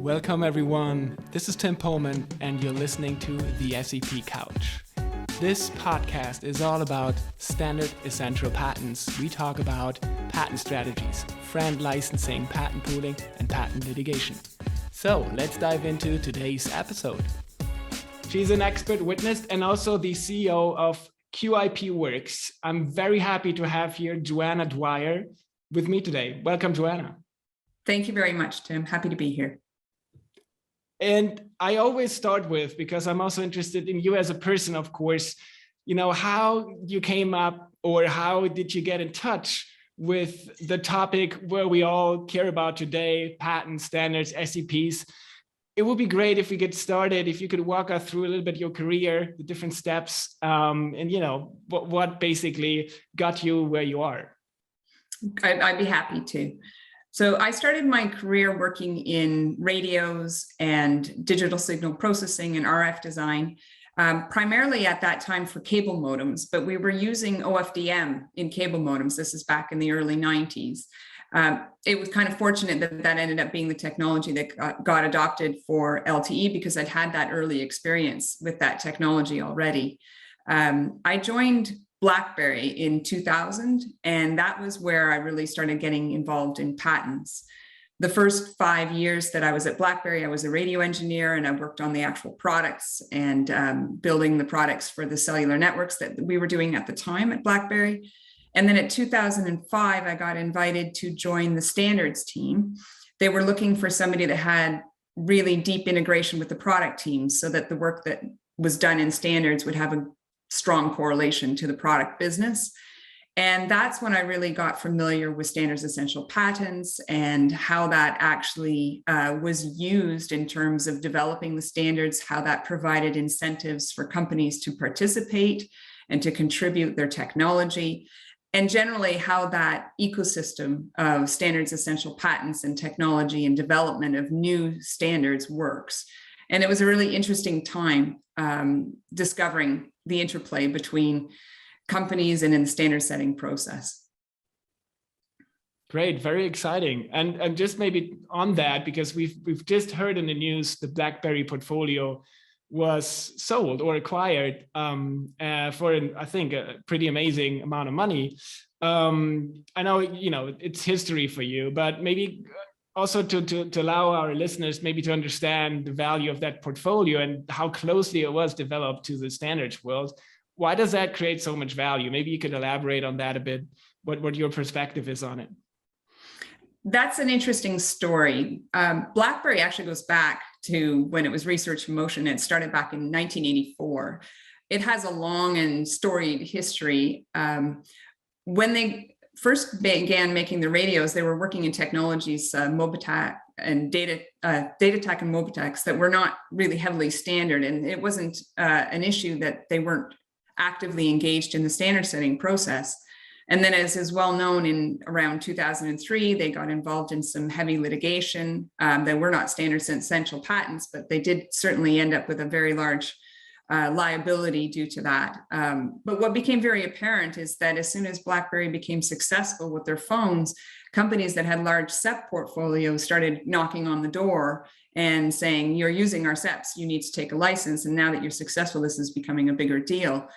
Welcome everyone, this is Tim Pullman and you're listening to the SEP Couch. This podcast is all about standard essential patents. We talk about patent strategies, FRAND licensing, patent pooling, and patent litigation. So let's dive into today's episode. She's an expert witness and also the CEO of QipWorks. I'm very happy to have here Johanna Dwyer with me today. Welcome, Johanna. Thank you very much, Tim. Happy to be here. And I always start with, because I'm also interested in you as a person, of course, how you came up or how did you get in touch with the topic where we all care about today, patent standards, SEPs. It would be great if we get started, if you could walk us through a little bit your career, the different steps, and what basically got you where you are. I'd be happy to. So I started my career working in radios and digital signal processing and RF design, primarily at that time for cable modems, but we were using OFDM in cable modems. This is back in the early 90s. It was kind of fortunate that ended up being the technology that got adopted for LTE because I'd had that early experience with that technology already. I joined BlackBerry in 2000, and that was where I really started getting involved in patents. The first 5 years that I was at BlackBerry, I was a radio engineer and I worked on the actual products and building the products for the cellular networks that we were doing at the time at BlackBerry. And then in 2005, I got invited to join the standards team. They were looking for somebody that had really deep integration with the product team so that the work that was done in standards would have a strong correlation to the product business. And that's when I really got familiar with standards essential patents and how that actually was used in terms of developing the standards, how that provided incentives for companies to participate and to contribute their technology, and generally how that ecosystem of standards essential patents and technology and development of new standards works. And it was a really interesting time discovering the interplay between companies and in the standard setting process. Great, very exciting. And just maybe on that, because we've just heard in the news the BlackBerry portfolio was sold or acquired for, I think, a pretty amazing amount of money. I know, it's history for you, but maybe also to allow our listeners maybe to understand the value of that portfolio and how closely it was developed to the standards world. Why does that create so much value? Maybe you could elaborate on that a bit, what your perspective is on it. That's an interesting story. BlackBerry actually goes back to when it was research in motion. It started back in 1984. It has a long and storied history. When they first began making the radios, they were working in technologies, Mobitech and Datatech and Mobitex that were not really heavily standard. And it wasn't an issue that they weren't actively engaged in the standard setting process. And then, as is well known, in around 2003, they got involved in some heavy litigation. They were not standard essential patents, but they did certainly end up with a very large liability due to that. But what became very apparent is that as soon as BlackBerry became successful with their phones, companies that had large SEP portfolios started knocking on the door and saying, you're using our SEPs, you need to take a license. And now that you're successful, this is becoming a bigger deal.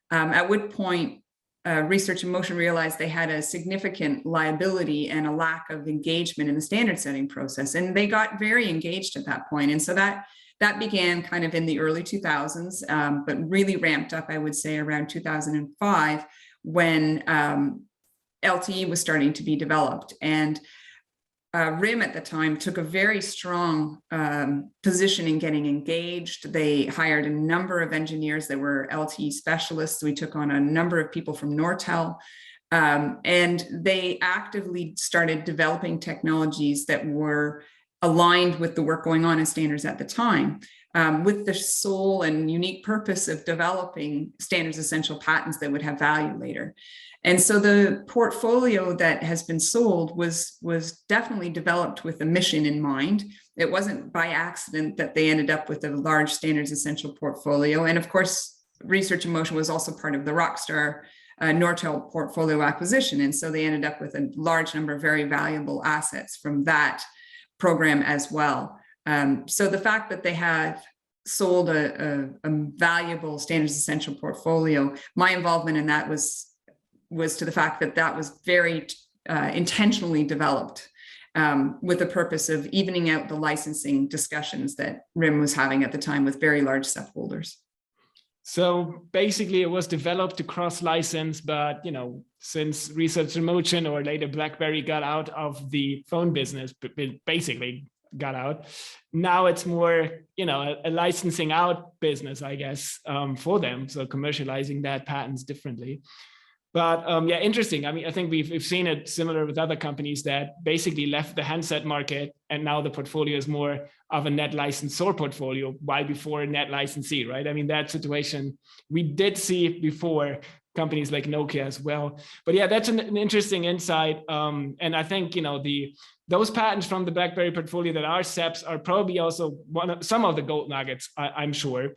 At which point, Research in Motion realized they had a significant liability and a lack of engagement in the standard setting process. And they got very engaged at that point. And so that began kind of in the early 2000s, but really ramped up, I would say, around 2005 when LTE was starting to be developed. And RIM at the time took a very strong position in getting engaged. They hired a number of engineers that were LTE specialists. We took on a number of people from Nortel, and they actively started developing technologies that were aligned with the work going on in standards at the time, with the sole and unique purpose of developing standards essential patents that would have value later. And so the portfolio that has been sold was definitely developed with a mission in mind. It wasn't by accident that they ended up with a large standards essential portfolio. And of course, Research in Motion was also part of the Rockstar Nortel portfolio acquisition. And so they ended up with a large number of very valuable assets from that program as well. So the fact that they have sold a valuable standards essential portfolio, my involvement in that was to the fact that that was very intentionally developed with the purpose of evening out the licensing discussions that RIM was having at the time with very large SEP holders. So basically it was developed to cross-license, but since Research in Motion or later BlackBerry got out of the phone business, basically got out, now it's more, a licensing out business, I guess, for them. So commercializing that patents differently. But yeah, interesting. I mean, I think we've seen it similar with other companies that basically left the handset market, and now the portfolio is more of a net licensor portfolio, while before a net licensee, right? I mean, that situation we did see before companies like Nokia as well. But yeah, that's an interesting insight. And I think, those patents from the BlackBerry portfolio that are SEPs are probably also some of the gold nuggets, I'm sure.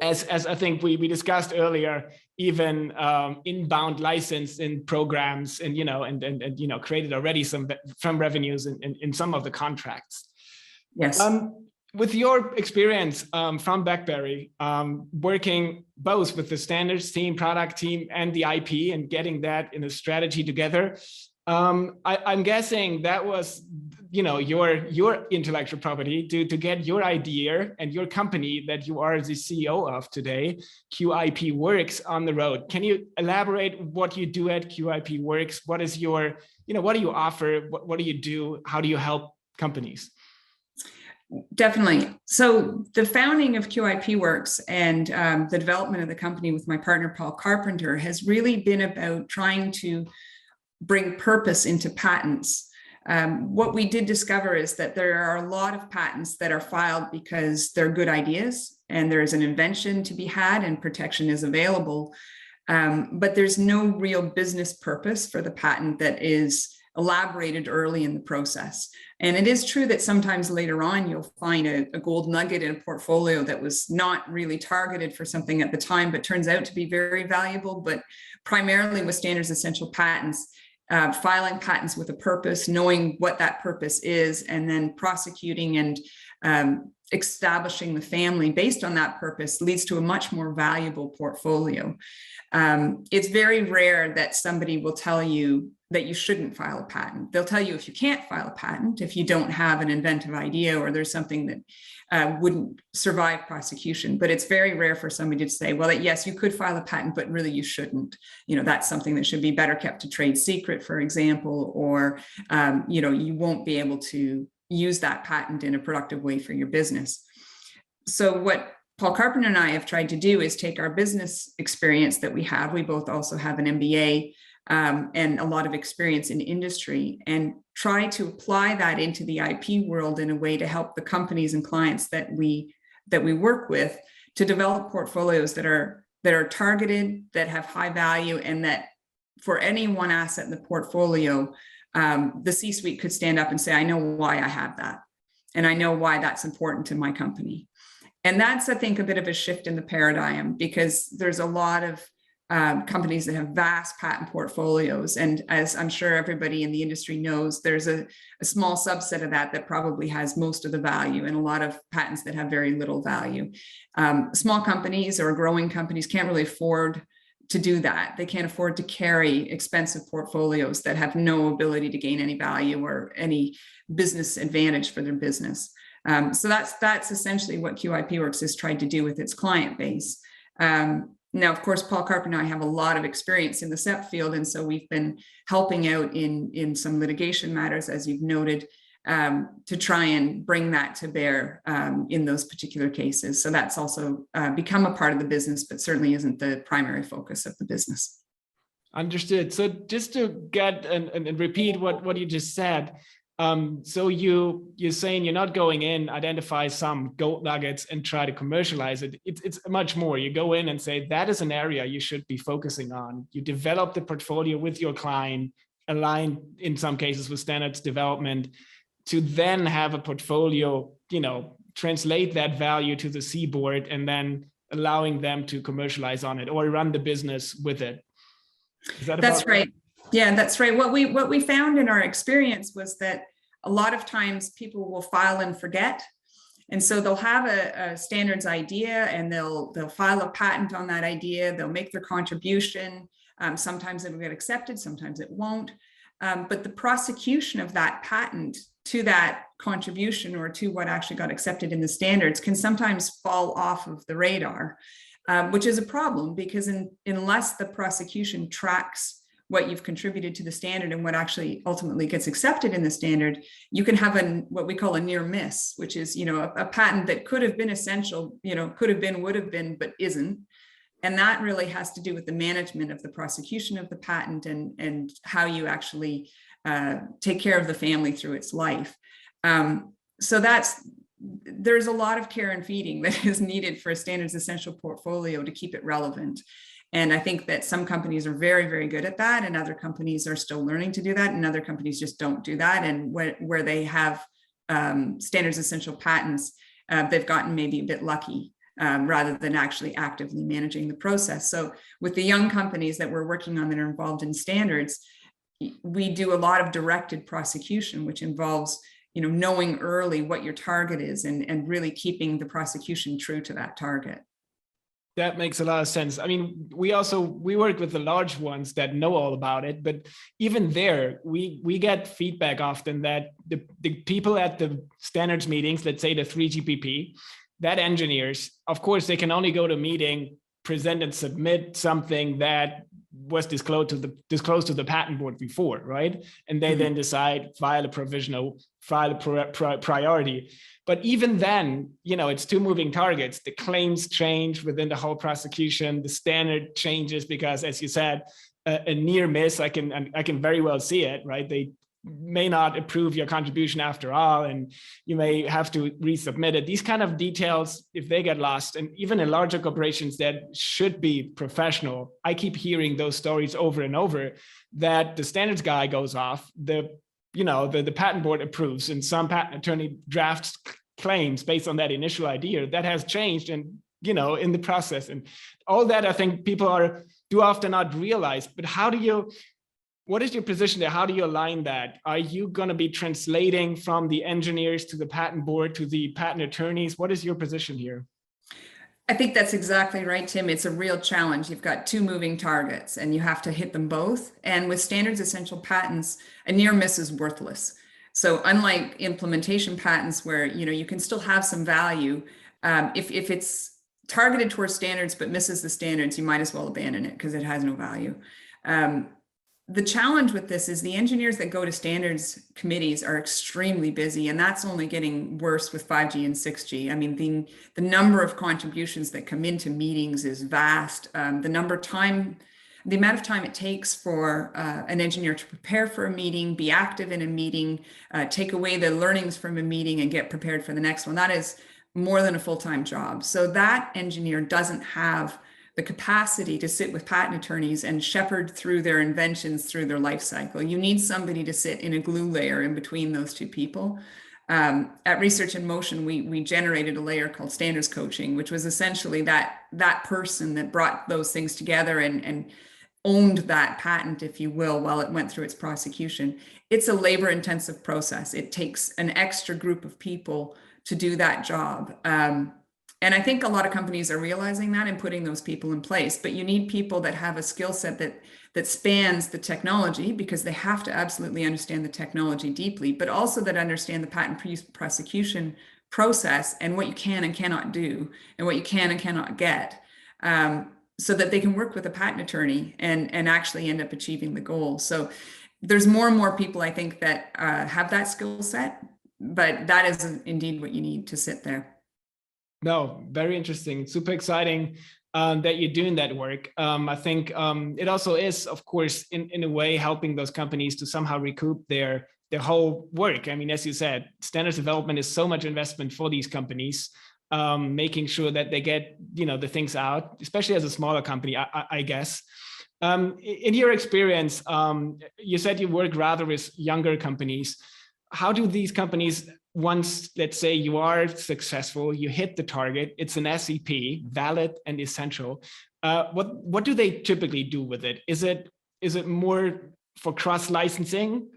As I think we discussed earlier, even inbound license in programs and created already some revenues in some of the contracts. Yes. With your experience from BlackBerry, working both with the standards team, product team, and the IP, and getting that in a strategy together, I'm guessing that was your intellectual property to get your idea and your company that you are the CEO of today, QipWorks, on the road. Can you elaborate what you do at QipWorks? What is your, what do you offer? What do you do? How do you help companies? Definitely. So the founding of QipWorks and the development of the company with my partner, Paul Carpenter, has really been about trying to bring purpose into patents. What we did discover is that there are a lot of patents that are filed because they're good ideas and there is an invention to be had and protection is available, but there's no real business purpose for the patent that is elaborated early in the process. And it is true that sometimes later on you'll find a gold nugget in a portfolio that was not really targeted for something at the time, but turns out to be very valuable. But primarily with standards essential patents, filing patents with a purpose, knowing what that purpose is, and then prosecuting and establishing the family based on that purpose leads to a much more valuable portfolio. It's very rare that somebody will tell you that you shouldn't file a patent. They'll tell you if you can't file a patent, if you don't have an inventive idea or there's something that wouldn't survive prosecution. But it's very rare for somebody to say, well, yes, you could file a patent, but really you shouldn't. That's something that should be better kept a trade secret, for example, or you won't be able to use that patent in a productive way for your business. So what Paul Carpenter and I have tried to do is take our business experience that we have. We both also have an MBA and a lot of experience in industry, and try to apply that into the IP world in a way to help the companies and clients that we work with to develop portfolios that are targeted, that have high value, and that for any one asset in the portfolio, the C-suite could stand up and say, I know why I have that, and I know why that's important to my company. And that's, I think, a bit of a shift in the paradigm, because there's a lot of companies that have vast patent portfolios. And as I'm sure everybody in the industry knows, there's a small subset of that probably has most of the value, and a lot of patents that have very little value. Small companies or growing companies can't really afford to do that. They can't afford to carry expensive portfolios that have no ability to gain any value or any business advantage for their business. So that's essentially what QipWorks has tried to do with its client base. Now, of course, Paul Carpenter and I have a lot of experience in the SEP field, and so we've been helping out in some litigation matters, as you've noted, to try and bring that to bear in those particular cases. So that's also become a part of the business, but certainly isn't the primary focus of the business. Understood. So just to get and repeat what you just said, so you're saying you're not going in, identify some gold nuggets and try to commercialize it. It's much more. You go in and say that is an area you should be focusing on. You develop the portfolio with your client, aligned in some cases with standards development, to then have a portfolio, translate that value to the C-board, and then allowing them to commercialize on it or run the business with it. Is that That's right. Yeah, that's right. What we found in our experience was that a lot of times people will file and forget. And so they'll have a standards idea and they'll file a patent on that idea. They'll make their contribution. Sometimes it will get accepted, sometimes it won't. But the prosecution of that patent to that contribution or to what actually got accepted in the standards can sometimes fall off of the radar, which is a problem, because unless the prosecution tracks what you've contributed to the standard and what actually ultimately gets accepted in the standard, you can have what we call a near miss, which is, a patent that could have been essential, could have been, would have been, but isn't. And that really has to do with the management of the prosecution of the patent and how you actually take care of the family through its life. So there's a lot of care and feeding that is needed for a standards essential portfolio to keep it relevant. And I think that some companies are very, very good at that, and other companies are still learning to do that, and other companies just don't do that. And where they have standards essential patents, they've gotten maybe a bit lucky rather than actually actively managing the process. So with the young companies that we're working on that are involved in standards, we do a lot of directed prosecution, which involves knowing early what your target is and really keeping the prosecution true to that target. That makes a lot of sense. I mean, we work with the large ones that know all about it, but even there, we get feedback often that the people at the standards meetings, let's say the 3GPP, that engineers, of course, they can only go to a meeting, present and submit something that was disclosed to the patent board before, right? And they then decide, file a provisional, file a priority. But even then, it's two moving targets. The claims change within the whole prosecution. The standard changes because, as you said, a near miss, I can very well see it, right? They may not approve your contribution after all, and you may have to resubmit it. These kind of details, if they get lost, and even in larger corporations that should be professional, I keep hearing those stories over and over, that the standards guy goes off, the patent board approves, and some patent attorney drafts claims based on that initial idea that has changed and in the process, and all that I think people do often not realize. But what is your position there? How do you align that? Are you going to be translating from the engineers to the patent board to the patent attorneys? What is your position here? I think that's exactly right, Tim. It's a real challenge. You've got two moving targets and you have to hit them both. And with standards essential patents, a near miss is worthless. So unlike implementation patents where you can still have some value, if it's targeted towards standards but misses the standards, you might as well abandon it because it has no value. The challenge with this is the engineers that go to standards committees are extremely busy, and that's only getting worse with 5G and 6G. I mean, the number of contributions that come into meetings is vast. The amount of time it takes for an engineer to prepare for a meeting, be active in a meeting, take away the learnings from a meeting and get prepared for the next one, that is more than a full-time job. So that engineer doesn't have the capacity to sit with patent attorneys and shepherd through their inventions through their life cycle. You need somebody to sit in a glue layer in between those two people. At Research in Motion, we generated a layer called standards coaching, which was essentially that person that brought those things together and owned that patent, if you will, while it went through its prosecution. It's a labor-intensive process. It takes an extra group of people to do that job. And I think a lot of companies are realizing that and putting those people in place, but you need people that have a skill set that spans the technology, because they have to absolutely understand the technology deeply, but also that understand the patent prosecution process and what you can and cannot do and what you can and cannot get, so that they can work with a patent attorney and actually end up achieving the goal. So there's more and more people, I think, that have that skill set, but that is indeed what you need to sit there. No, very interesting. Super exciting that you're doing that work. I think it also is, of course, in a way, helping those companies to somehow recoup their whole work. I mean, as you said, standards development is so much investment for these companies, making sure that they get the things out, especially as a smaller company, I guess. In your experience, you said you work rather with younger companies. How do these companies, once, let's say, you are successful, you hit the target, it's an SEP, valid and essential, what do they typically do with it? Is it more for cross-licensing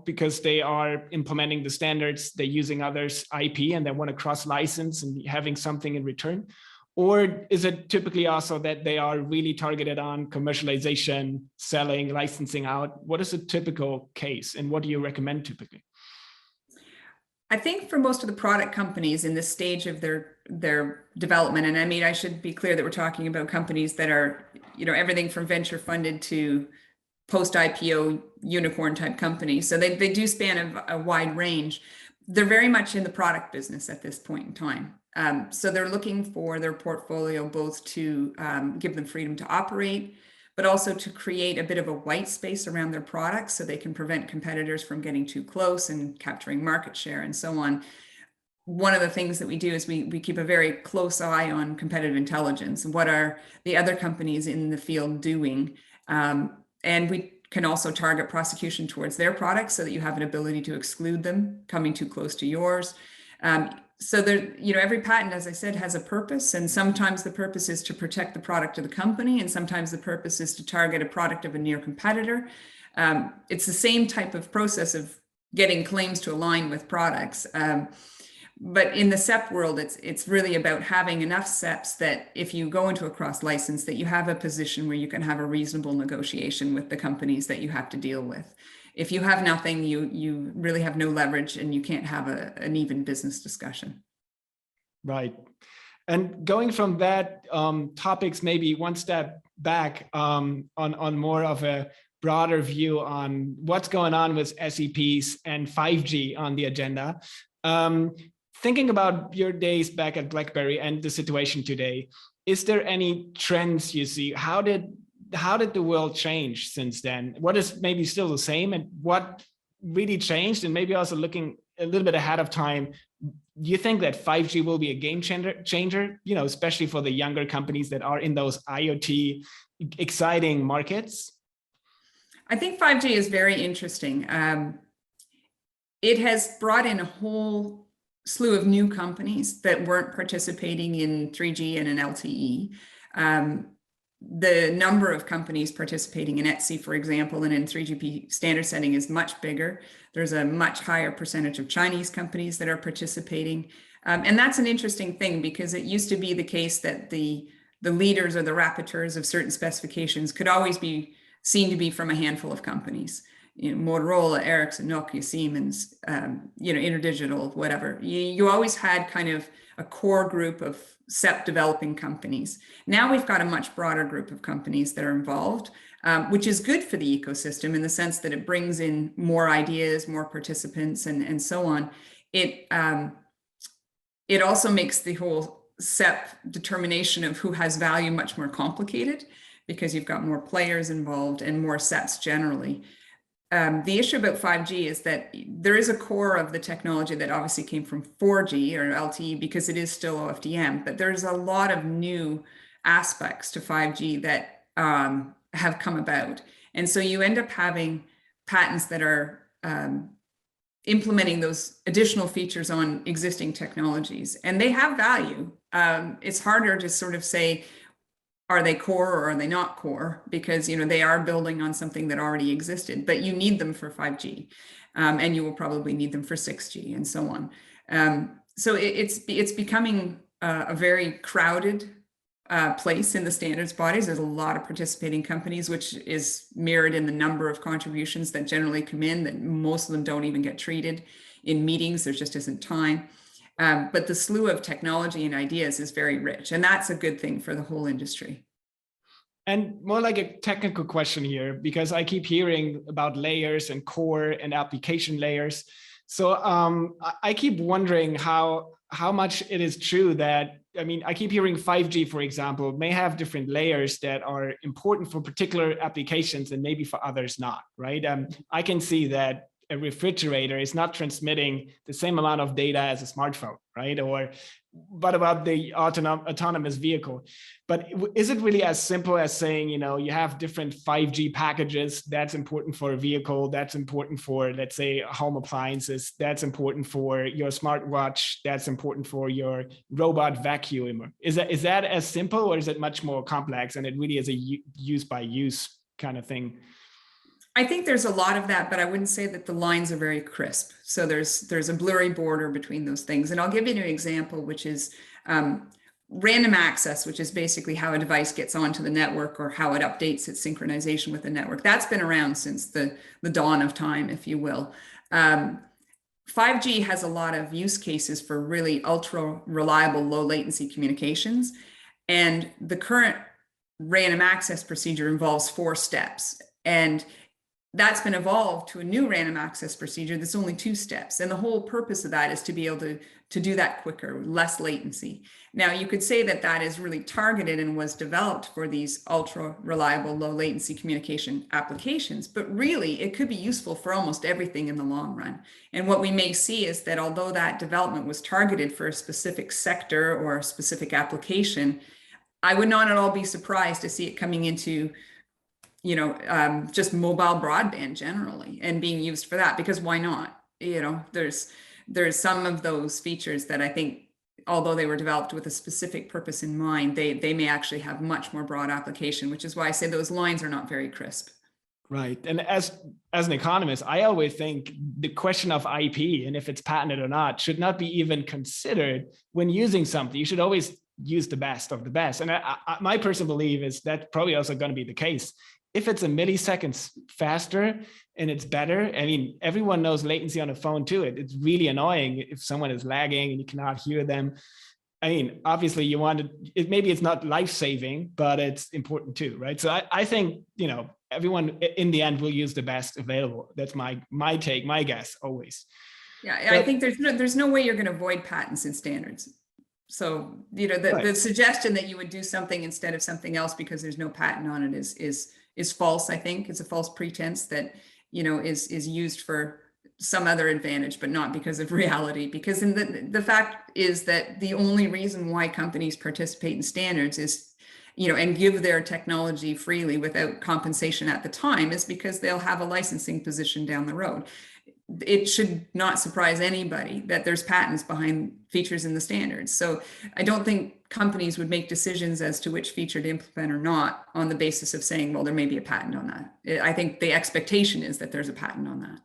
because they are implementing the standards, they're using others' IP and they want to cross-license and having something in return? Or is it typically also that they are really targeted on commercialization, selling, licensing out? What is a typical case and what do you recommend typically? I think for most of the product companies in this stage of their development, and I mean, I should be clear that we're talking about companies that are, everything from venture funded to post-IPO unicorn type companies. So they do span a wide range. They're very much in the product business at this point in time. So they're looking for their portfolio both to give them freedom to operate, but also to create a bit of a white space around their products so they can prevent competitors from getting too close and capturing market share and so on. One of the things that we do is we keep a very close eye on competitive intelligence. What are the other companies in the field doing? And we can also target prosecution towards their products so that you have an ability to exclude them coming too close to yours. So there, every patent, as I said, has a purpose, and sometimes the purpose is to protect the product of the company, and sometimes the purpose is to target a product of a near competitor. It's the same type of process of getting claims to align with products. But in the SEP world, it's really about having enough SEPs that if you go into a cross license, that you have a position where you can have a reasonable negotiation with the companies that you have to deal with. If you have nothing, you really have no leverage and you can't have an even business discussion. Right. And going from that topics, maybe one step back on more of a broader view on what's going on with SEPs and 5G on the agenda. Thinking about your days back at BlackBerry and the situation today, is there any trends you see? How did the world change since then? What is maybe still the same and what really changed? And maybe also looking a little bit ahead of time, do you think that 5G will be a game changer, especially for the younger companies that are in those IoT exciting markets? I think 5G is very interesting. It has brought in a whole slew of new companies that weren't participating in 3G and in LTE. The number of companies participating in ETSI, for example, and in 3GP standard setting is much bigger. There's a much higher percentage of Chinese companies that are participating. And that's an interesting thing because it used to be the case that the leaders or the rapporteurs of certain specifications could always be seen to be from a handful of companies. Motorola, Ericsson, Nokia, Siemens, Interdigital, whatever. You always had kind of a core group of SEP developing companies. Now we've got a much broader group of companies that are involved, which is good for the ecosystem in the sense that it brings in more ideas, more participants, and so on. It also makes the whole SEP determination of who has value much more complicated because you've got more players involved and more SEPs generally. The issue about 5G is that there is a core of the technology that obviously came from 4G or LTE because it is still OFDM, but there's a lot of new aspects to 5G that have come about. And so you end up having patents that are implementing those additional features on existing technologies, and they have value. It's harder to sort of say, are they core or are they not core? Because they are building on something that already existed, but you need them for 5G, and you will probably need them for 6G and so on. So it's becoming a very crowded place in the standards bodies. There's a lot of participating companies, which is mirrored in the number of contributions that generally come in, that most of them don't even get treated in meetings. There just isn't time. But the slew of technology and ideas is very rich, and that's a good thing for the whole industry. And more like a technical question here, because I keep hearing about layers and core and application layers. So I keep wondering how much it is true that, I keep hearing 5G, for example, may have different layers that are important for particular applications and maybe for others not, right? I can see that a refrigerator is not transmitting the same amount of data as a smartphone, right? Or what about the autonomous vehicle? But is it really as simple as saying, you have different 5G packages, that's important for a vehicle, that's important for, let's say, home appliances, that's important for your smartwatch, that's important for your robot vacuum? Is that as simple, or is it much more complex and it really is a use by use kind of thing? I think there's a lot of that, but I wouldn't say that the lines are very crisp. So there's a blurry border between those things. And I'll give you an example, which is random access, which is basically how a device gets onto the network or how it updates its synchronization with the network. That's been around since the dawn of time, if you will. 5G has a lot of use cases for really ultra reliable, low latency communications. And the current random access procedure involves 4 steps. And that's been evolved to a new random access procedure that's only 2 steps. And the whole purpose of that is to be able to do that quicker, less latency. Now, you could say that that is really targeted and was developed for these ultra reliable, low latency communication applications, but really it could be useful for almost everything in the long run. And what we may see is that although that development was targeted for a specific sector or a specific application, I would not at all be surprised to see it coming into just mobile broadband generally and being used for that, because why not? There's some of those features that I think, although they were developed with a specific purpose in mind, they may actually have much more broad application, which is why I say those lines are not very crisp. Right. And as an economist, I always think the question of IP and if it's patented or not should not be even considered when using something. You should always use the best of the best. And my personal belief is that probably also going to be the case. If it's a millisecond faster and it's better, I mean, everyone knows latency on a phone too. It's really annoying if someone is lagging and you cannot hear them. I mean, obviously you want to, maybe it's not life-saving, but it's important too, right? So I think, everyone in the end will use the best available. That's my take, my guess always. Yeah, I think there's no way you're going to avoid patents and standards. So, the suggestion that you would do something instead of something else because there's no patent on it is false. I think it's a false pretense that, is used for some other advantage, but not because of reality. Because the fact is that the only reason why companies participate in standards is, and give their technology freely without compensation at the time is because they'll have a licensing position down the road. It should not surprise anybody that there's patents behind features in the standards. So I don't think companies would make decisions as to which feature to implement or not on the basis of saying, well, there may be a patent on that. I think the expectation is that there's a patent on that.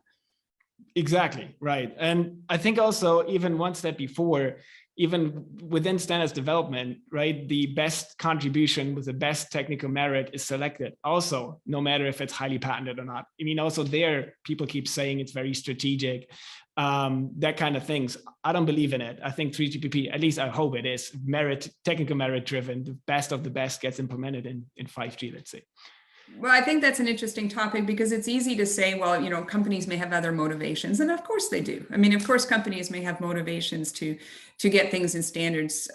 Exactly, right. And I think also even one step before, even within standards development, right, the best contribution with the best technical merit is selected also, no matter if it's highly patented or not. I mean, also there, people keep saying it's very strategic, that kind of things. I don't believe in it. I think 3GPP, at least I hope it is, technical merit driven. The best of the best gets implemented in 5G, let's say. Well, I think that's an interesting topic because it's easy to say, well, companies may have other motivations, and of course they do. I mean, of course, companies may have motivations to get things in standards,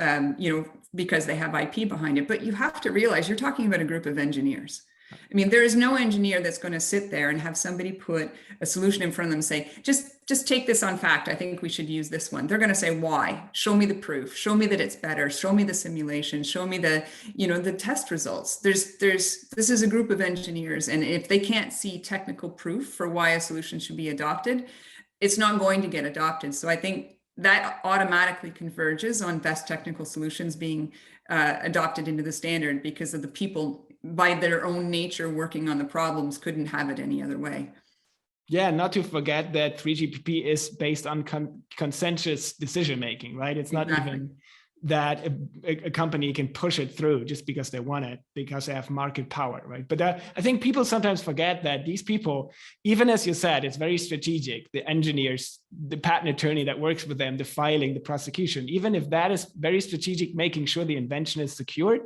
because they have IP behind it. But you have to realize you're talking about a group of engineers. I mean, there is no engineer that's going to sit there and have somebody put a solution in front of them and say, just take this on fact. I think we should use this one. They're going to say, why? Show me the proof. Show me that it's better. Show me the simulation. Show me the, the test results. This is a group of engineers. And if they can't see technical proof for why a solution should be adopted, it's not going to get adopted. So I think that automatically converges on best technical solutions being adopted into the standard because of the people by their own nature working on the problems couldn't have it any other way. Yeah, not to forget that 3GPP is based on consensus decision-making, right? It's not even that a company can push it through just because they want it, because they have market power, right? But I think people sometimes forget that these people, even as you said, it's very strategic, the engineers, the patent attorney that works with them, the filing, the prosecution, even if that is very strategic, making sure the invention is secured,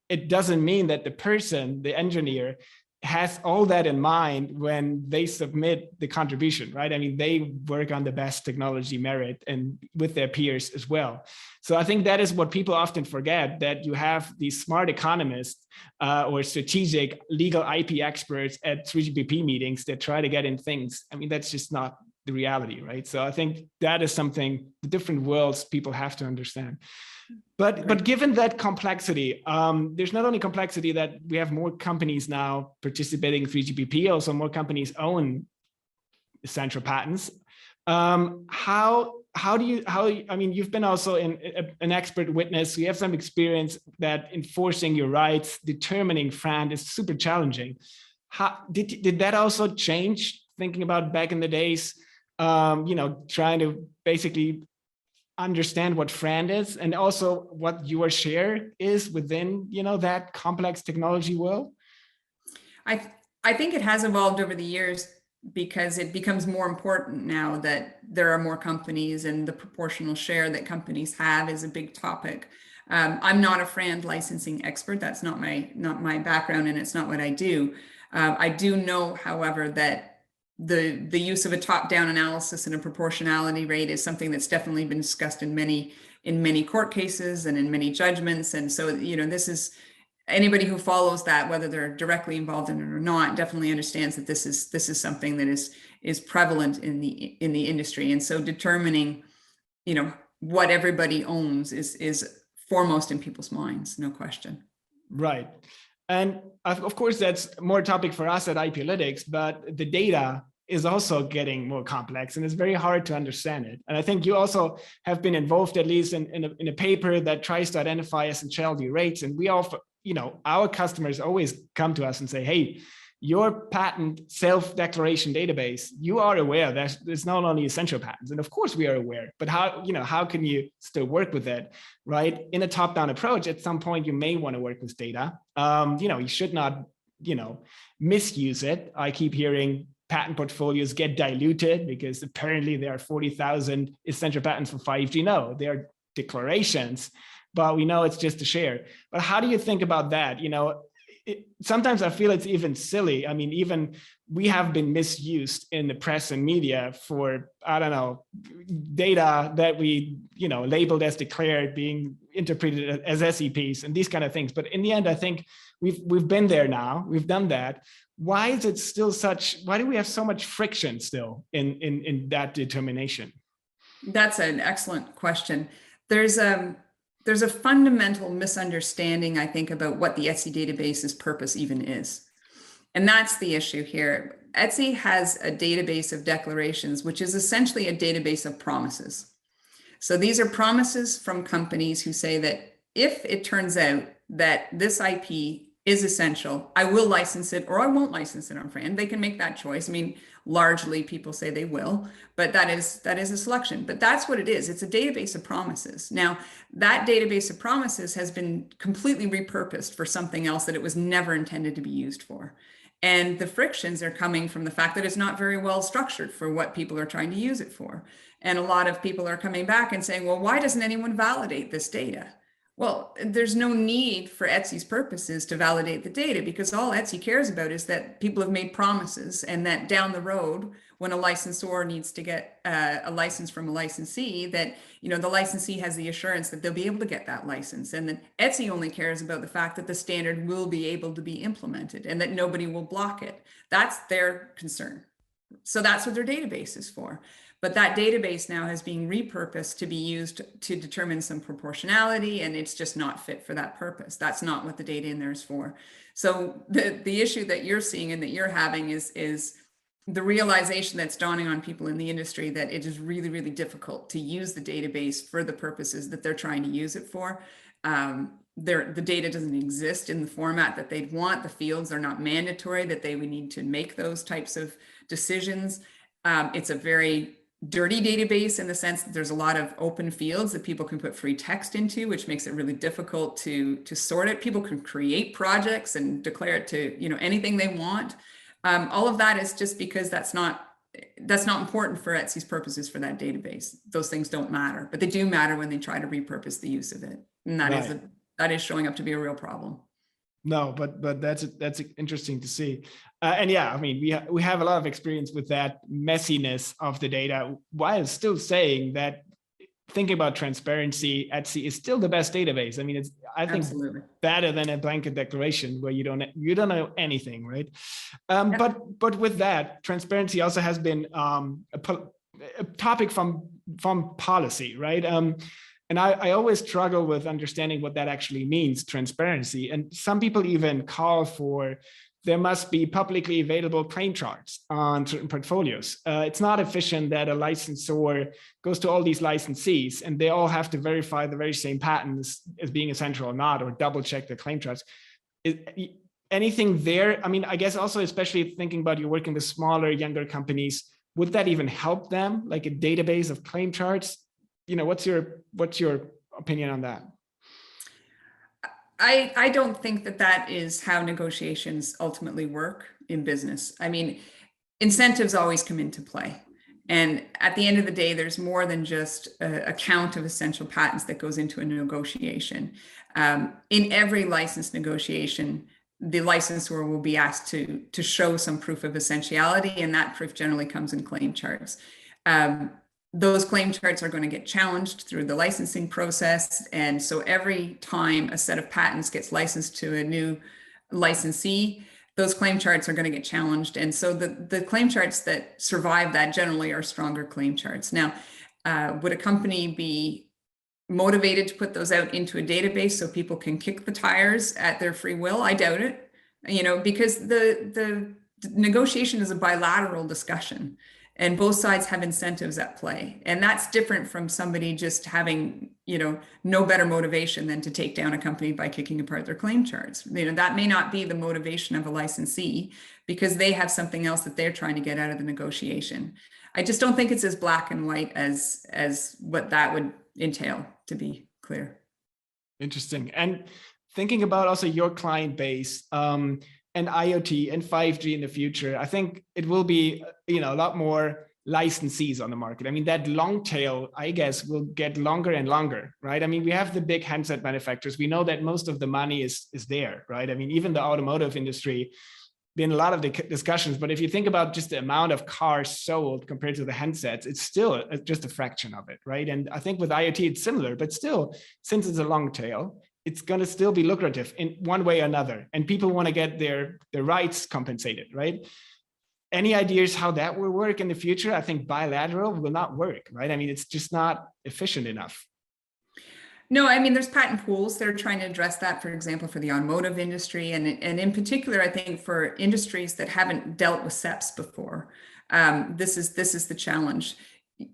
it doesn't mean that the person, the engineer, has all that in mind when they submit the contribution, right? I mean, they work on the best technology merit and with their peers as well. So I think that is what people often forget, that you have these smart economists or strategic legal IP experts at 3GPP meetings that try to get in things. I mean, that's just not the reality, right? So I think that is something, the different worlds people have to understand. But given that complexity, there's not only complexity that we have more companies now participating in 3GPP, also more companies own essential patents. I mean, you've been also an expert witness, so you have some experience that enforcing your rights, determining FRAND is super challenging. how did that also change, thinking about back in the days, trying to basically understand what FRAND is and also what your share is within, that complex technology world? I think it has evolved over the years because it becomes more important now that there are more companies, and the proportional share that companies have is a big topic. I'm not a FRAND licensing expert. That's not my background, and it's not what I do. I do know, however, that the use of a top-down analysis and a proportionality rate is something that's definitely been discussed in many court cases and in many judgments. And so, this is, anybody who follows that, whether they're directly involved in it or not, definitely understands that this is something that is prevalent in the industry. And so determining, what everybody owns is foremost in people's minds, no question. Right. And of course, that's more topic for us at IPlytics, but the data is also getting more complex, and it's very hard to understand it. And I think you also have been involved, at least in a paper that tries to identify essentiality rates. And we also, our customers always come to us and say, hey, your patent self-declaration database, you are aware that it's not only essential patents. And of course we are aware, but how can you still work with it, right? In a top-down approach, at some point you may want to work with data. You should not, misuse it. I keep hearing patent portfolios get diluted because apparently there are 40,000 essential patents for 5G. No, they are declarations, but we know it's just a share. But how do you think about that? Sometimes I feel it's even silly. I mean, even we have been misused in the press and media for, I don't know, data that we, labeled as declared being interpreted as SEPs and these kind of things. But in the end, I think we've been there now. We've done that. Why is it still why do we have so much friction still in that determination? That's an excellent question. There's a fundamental misunderstanding, I think, about what the ETSI database's purpose even is. And that's the issue here. ETSI has a database of declarations, which is essentially a database of promises. So these are promises from companies who say that if it turns out that this IP is essential, I will license it or I won't license it on FRAND. They can make that choice. I mean, largely people say they will, but that is a selection. But that's what it is. It's a database of promises. Now, that database of promises has been completely repurposed for something else that it was never intended to be used for. And the frictions are coming from the fact that it's not very well structured for what people are trying to use it for. And a lot of people are coming back and saying, well, why doesn't anyone validate this data? Well, there's no need for ETSI's purposes to validate the data, because all ETSI cares about is that people have made promises, and that down the road, when a licensor needs to get a license from a licensee, that the licensee has the assurance that they'll be able to get that license. And then ETSI only cares about the fact that the standard will be able to be implemented and that nobody will block it. That's their concern. So that's what their database is for. But that database now is being repurposed to be used to determine some proportionality, and it's just not fit for that purpose. That's not what the data in there is for. So the issue that you're seeing and that you're having is the realization that's dawning on people in the industry that it is really, really difficult to use the database for the purposes that they're trying to use it for. The data doesn't exist in the format that they'd want. The fields are not mandatory that they would need to make those types of decisions. It's a very dirty database in the sense that there's a lot of open fields that people can put free text into, which makes it really difficult to sort it. People can create projects and declare it to anything they want. All of that is just because that's not important for ETSI's purposes for that database. Those things don't matter, but they do matter when they try to repurpose the use of it, and that is showing up to be a real problem. No, but that's interesting to see. And yeah, I mean, we have a lot of experience with that messiness of the data, while still saying that thinking about transparency, ETSI is still the best database. I mean, I think Absolutely. Better than a blanket declaration where you don't know anything, right? But with that, transparency also has been a topic from policy, right? And I always struggle with understanding what that actually means, transparency. And some people even call for there must be publicly available claim charts on certain portfolios. It's not efficient that a licensor goes to all these licensees and they all have to verify the very same patents as being essential or not, or double check the claim charts. anything there? I mean, I guess also, especially thinking about you working with smaller, younger companies, would that even help them, like a database of claim charts? What's your opinion on that? I don't think that is how negotiations ultimately work in business. I mean, incentives always come into play. And at the end of the day, there's more than just a count of essential patents that goes into a negotiation. In every license negotiation, the licensor will be asked to show some proof of essentiality, and that proof generally comes in claim charts. Those claim charts are going to get challenged through the licensing process. And so every time a set of patents gets licensed to a new licensee, those claim charts are going to get challenged. And so the claim charts that survive that generally are stronger claim charts. Now, would a company be motivated to put those out into a database so people can kick the tires at their free will? I doubt it, because the negotiation is a bilateral discussion. And both sides have incentives at play. And that's different from somebody just having, no better motivation than to take down a company by kicking apart their claim charts. That may not be the motivation of a licensee because they have something else that they're trying to get out of the negotiation. I just don't think it's as black and white as what that would entail, to be clear. Interesting. And thinking about also your client base, and IoT and 5G in the future, I think it will be, a lot more licensees on the market. I mean, that long tail, I guess, will get longer and longer, right? I mean, we have the big handset manufacturers. We know that most of the money is there, right? I mean, even the automotive industry, been a lot of the discussions, but if you think about just the amount of cars sold compared to the handsets, it's still just a fraction of it, right? And I think with IoT, it's similar, but still, since it's a long tail, it's going to still be lucrative in one way or another. And people want to get their rights compensated, right? Any ideas how that will work in the future? I think bilateral will not work, right? I mean, it's just not efficient enough. No, I mean, there's patent pools that are trying to address that, for example, for the automotive industry. And in particular, I think for industries that haven't dealt with SEPs before, this is the challenge.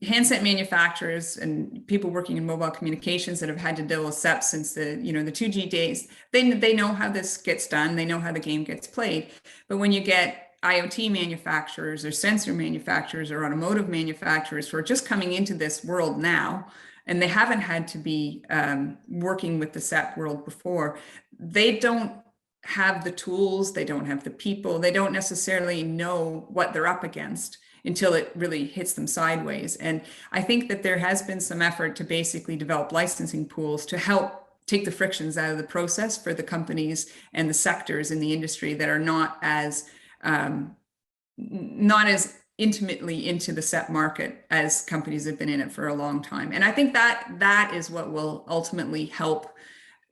Handset manufacturers and people working in mobile communications that have had to deal with SEPs since the 2G days, they know how this gets done. They know how the game gets played. But when you get IoT manufacturers or sensor manufacturers or automotive manufacturers who are just coming into this world now, and they haven't had to be working with the SEP world before, they don't have the tools, they don't have the people, they don't necessarily know what they're up against until it really hits them sideways. And I think that there has been some effort to basically develop licensing pools to help take the frictions out of the process for the companies and the sectors in the industry that are not as intimately into the SEP market as companies have been in it for a long time. And I think that is what will ultimately help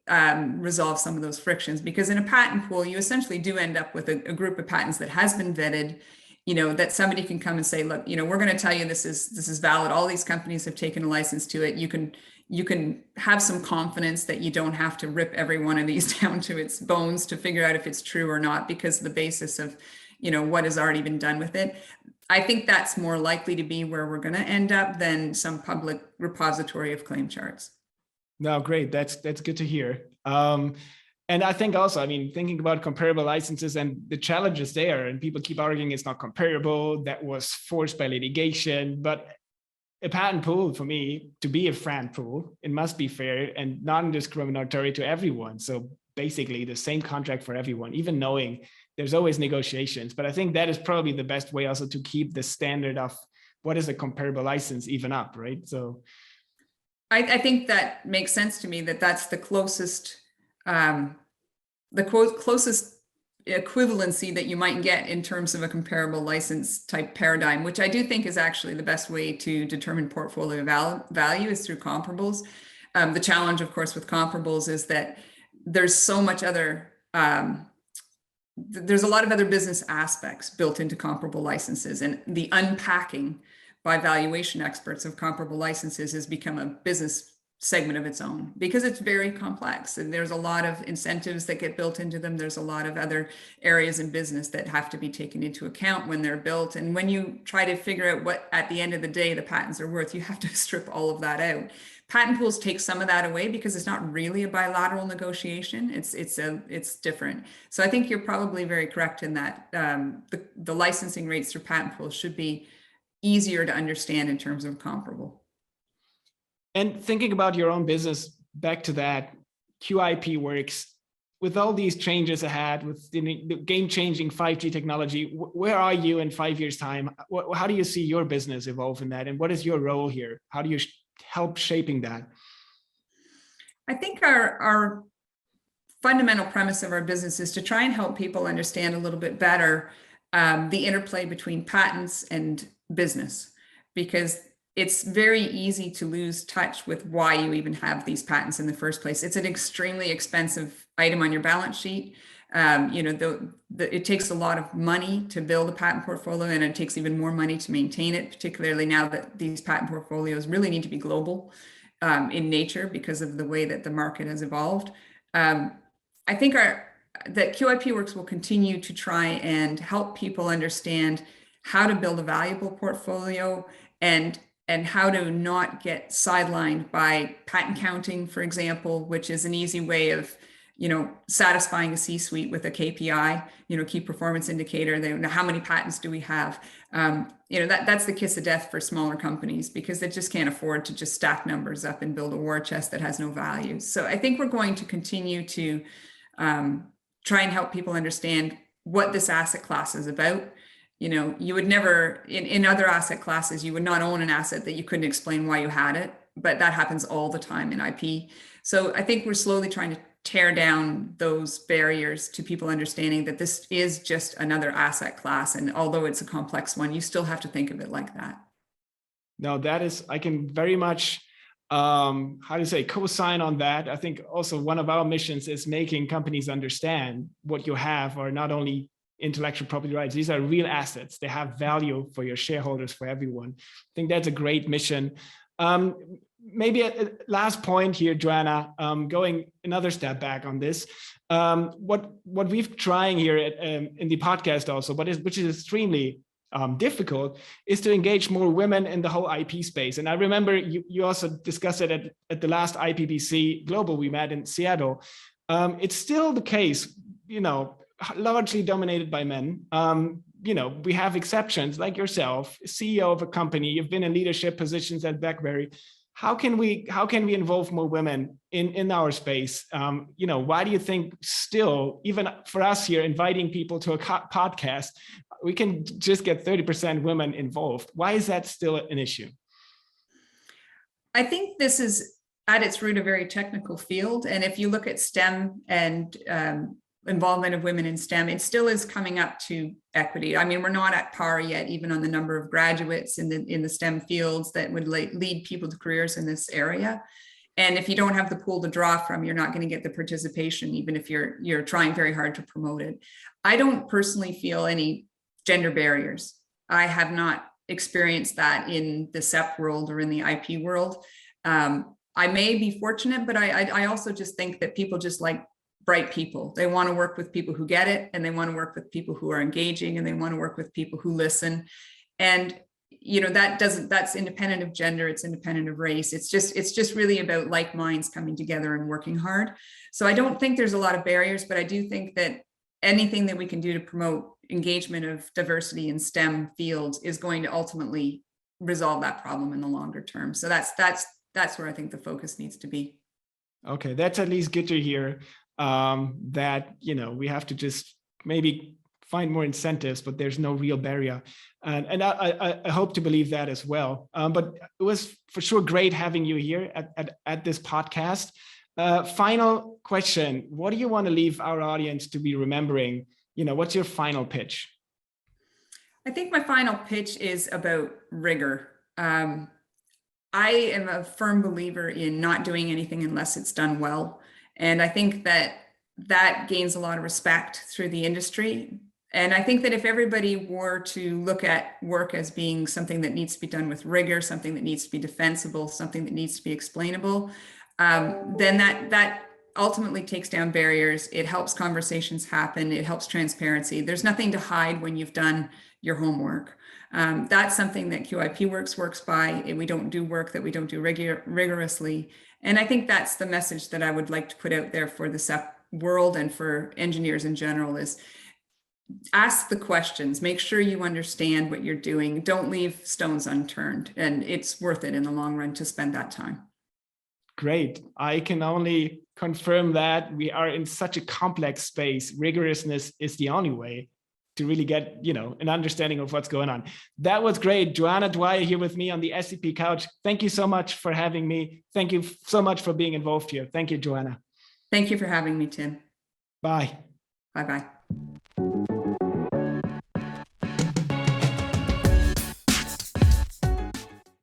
resolve some of those frictions, because in a patent pool, you essentially do end up with a group of patents that has been vetted, that somebody can come and say, look, we're going to tell you this is valid. All these companies have taken a license to it. You can have some confidence that you don't have to rip every one of these down to its bones to figure out if it's true or not, because the basis of, what has already been done with it. I think that's more likely to be where we're going to end up than some public repository of claim charts. No, great. That's good to hear. And I think also, I mean, thinking about comparable licenses and the challenges there, and people keep arguing it's not comparable, that was forced by litigation, but a patent pool, for me, to be a FRAND pool, it must be fair and non-discriminatory to everyone. So basically the same contract for everyone, even knowing there's always negotiations. But I think that is probably the best way also to keep the standard of what is a comparable license even up, right? So I think that makes sense to me, that's the closest equivalency that you might get in terms of a comparable license type paradigm, which I do think is actually the best way to determine portfolio value is through comparables. The challenge, of course, with comparables is that there's so much other, there's a lot of other business aspects built into comparable licenses, and the unpacking by valuation experts of comparable licenses has become a business segment of its own, because it's very complex and there's a lot of incentives that get built into them. There's a lot of other areas in business that have to be taken into account when they're built. And when you try to figure out what, at the end of the day, the patents are worth, you have to strip all of that out. Patent pools take some of that away because it's not really a bilateral negotiation. It's different. So I think you're probably very correct in that the licensing rates through patent pools should be easier to understand in terms of comparable. And thinking about your own business, back to that, QipWorks, with all these changes ahead, with the game-changing 5G technology, where are you in 5 years' time? How do you see your business evolve in that? And what is your role here? How do you help shaping that? I think our fundamental premise of our business is to try and help people understand a little bit better the interplay between patents and business, because it's very easy to lose touch with why you even have these patents in the first place. It's an extremely expensive item on your balance sheet. It takes a lot of money to build a patent portfolio, and it takes even more money to maintain it, particularly now that these patent portfolios really need to be global in nature because of the way that the market has evolved. I think that QipWorks will continue to try and help people understand how to build a valuable portfolio and how to not get sidelined by patent counting, for example, which is an easy way of, satisfying a C-suite with a KPI, key performance indicator. They know how many patents do we have. That's the kiss of death for smaller companies because they just can't afford to just stack numbers up and build a war chest that has no value. So I think we're going to continue to try and help people understand what this asset class is about. You would never, in other asset classes, you would not own an asset that you couldn't explain why you had it, but that happens all the time in IP. So I think we're slowly trying to tear down those barriers to people understanding that this is just another asset class. And although it's a complex one, you still have to think of it like that. No, I can very much, co-sign on that. I think also one of our missions is making companies understand what you have are not only intellectual property rights. These are real assets. They have value for your shareholders, for everyone. I think that's a great mission. Maybe a last point here, Johanna, going another step back on this. What we've trying here in the podcast also, which is extremely difficult, is to engage more women in the whole IP space. And I remember you also discussed it at the last IPBC Global we met in Seattle. It's still the case, largely dominated by men. We have exceptions like yourself, CEO of a company, you've been in leadership positions at BlackBerry. How can we involve more women in our space? Why do you think still, even for us here, inviting people to a podcast, we can just get 30% women involved? Why is that still an issue? I think this is at its root a very technical field. And if you look at STEM and involvement of women in STEM, it still is coming up to equity. I mean, we're not at par yet, even on the number of graduates in the STEM fields that would lead people to careers in this area. And if you don't have the pool to draw from, you're not going to get the participation, even if you're trying very hard to promote it. I don't personally feel any gender barriers. I have not experienced that in the SEP world or in the IP world. I may be fortunate, but I also just think that people just like bright people. They want to work with people who get it, and they want to work with people who are engaging, and they want to work with people who listen. And that's independent of gender, it's independent of race. It's just really about like minds coming together and working hard. So I don't think there's a lot of barriers, but I do think that anything that we can do to promote engagement of diversity in STEM fields is going to ultimately resolve that problem in the longer term. So that's where I think the focus needs to be. Okay, that's at least good to hear. That we have to just maybe find more incentives, but there's no real barrier, and I hope to believe that as well. But it was for sure great having you here at this podcast. Final question: what do you want to leave our audience to be remembering? What's your final pitch? I think my final pitch is about rigor. I am a firm believer in not doing anything unless it's done well. And I think that gains a lot of respect through the industry. And I think that if everybody were to look at work as being something that needs to be done with rigor, something that needs to be defensible, something that needs to be explainable, then that ultimately takes down barriers. It helps conversations happen. It helps transparency. There's nothing to hide when you've done your homework. That's something that QipWorks works by. We don't do work that we don't do rigorously. And I think that's the message that I would like to put out there for the SEP world and for engineers in general is ask the questions, make sure you understand what you're doing. Don't leave stones unturned, and it's worth it in the long run to spend that time. Great. I can only confirm that we are in such a complex space. Rigorousness is the only way to really get, an understanding of what's going on. That was great. Johanna Dwyer here with me on the SEP Couch. Thank you so much for having me. Thank you so much for being involved here. Thank you, Johanna. Thank you for having me, Tim. Bye. Bye-bye.